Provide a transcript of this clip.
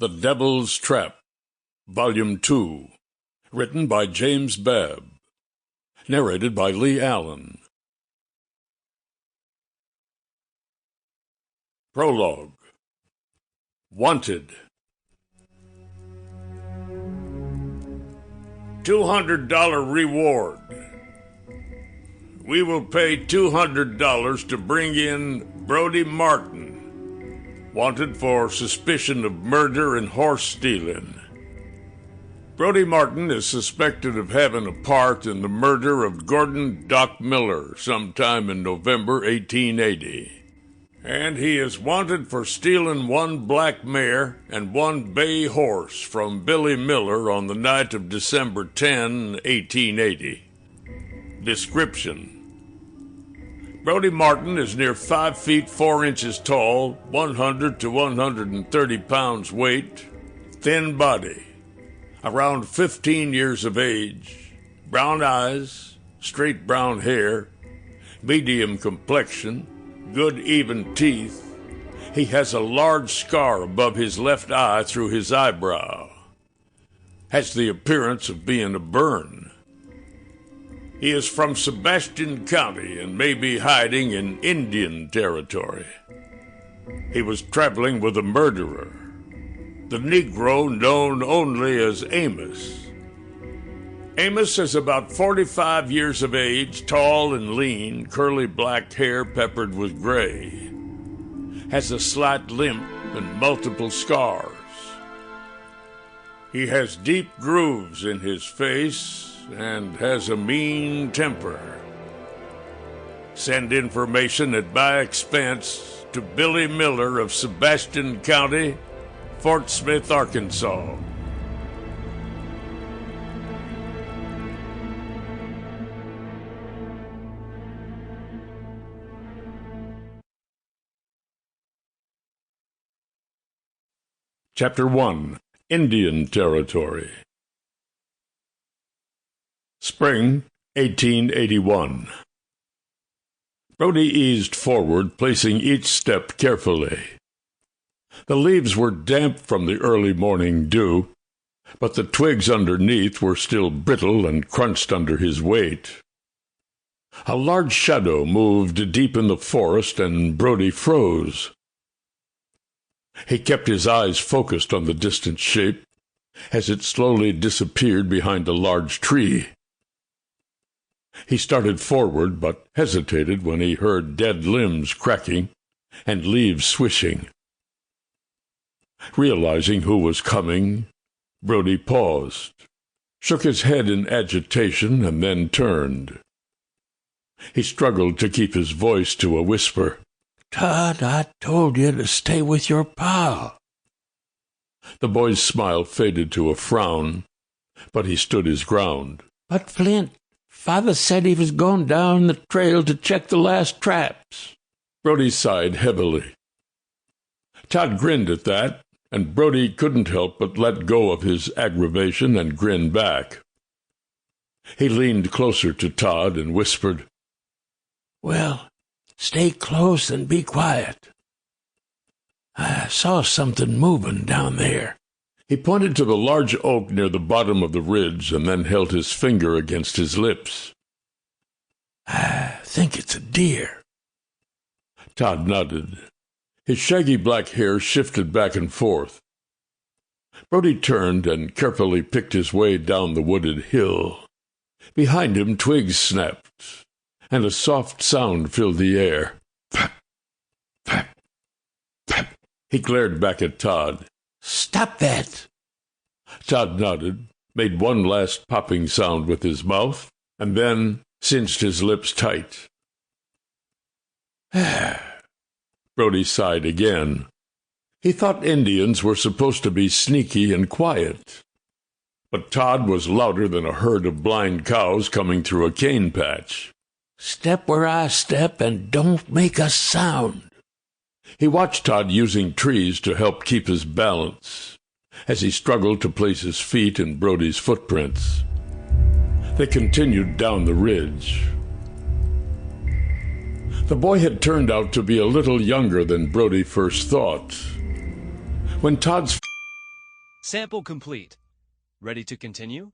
The Devil's Trap, Volume 2, written by James Babb, narrated by Lee Allen. Prologue. Wanted. $200 reward. We will pay $200 to bring in Brody Martin, wanted for suspicion of murder and horse stealing. Brody Martin is suspected of having a part in the murder of Gordon Doc Miller sometime in November 1880. And he is wanted for stealing one black mare and one bay horse from Billy Miller on the night of December 10, 1880. Description: Brody Martin is near 5 feet 4 inches tall, 100 to 130 pounds weight, thin body, around 15 years of age, brown eyes, straight brown hair, medium complexion, good even teeth. He has a large scar above his left eye through his eyebrow. Has the appearance of being a burn. He is from Sebastian County and may be hiding in Indian territory. He was traveling with a murderer, the Negro known only as Amos. Amos is about 45 years of age, tall and lean, curly black hair peppered with gray. Has a slight limp and multiple scars. He has deep grooves in his face and has a mean temper. Send information at my expense to Billy Miller of Sebastian County, Fort Smith, Arkansas. Chapter 1. Indian Territory. Spring 1881. Brody eased forward, placing each step carefully. The leaves were damp from the early morning dew, but the twigs underneath were still brittle and crunched under his weight. A large shadow moved deep in the forest, and Brody froze. He kept his eyes focused on the distant shape as it slowly disappeared behind a large tree. He started forward, but hesitated when he heard dead limbs cracking and leaves swishing. Realizing who was coming, Brody paused, shook his head in agitation, and then turned. He struggled to keep his voice to a whisper. "Todd, I told you to stay with your pal." The boy's smile faded to a frown, but he stood his ground. "But Flint, Father said he was going down the trail to check the last traps." Brody sighed heavily. Todd grinned at that, and Brody couldn't help but let go of his aggravation and grin back. He leaned closer to Todd and whispered, "Well, stay close and be quiet. I saw something moving down there." He pointed to the large oak near the bottom of the ridge and then held his finger against his lips. "I think it's a deer." Todd nodded. His shaggy black hair shifted back and forth. Brody turned and carefully picked his way down the wooded hill. Behind him, twigs snapped, and a soft sound filled the air. Pap, pap, pap. He glared back at Todd. "Stop that!" Todd nodded, made one last popping sound with his mouth, and then cinched his lips tight. Brody sighed again. He thought Indians were supposed to be sneaky and quiet, but Todd was louder than a herd of blind cows coming through a cane patch. "Step where I step and don't make a sound." He watched Todd using trees to help keep his balance as he struggled to place his feet in Brody's footprints. They continued down the ridge. The boy had turned out to be a little younger than Brody first thought. When Todd's Sample complete. Ready to continue?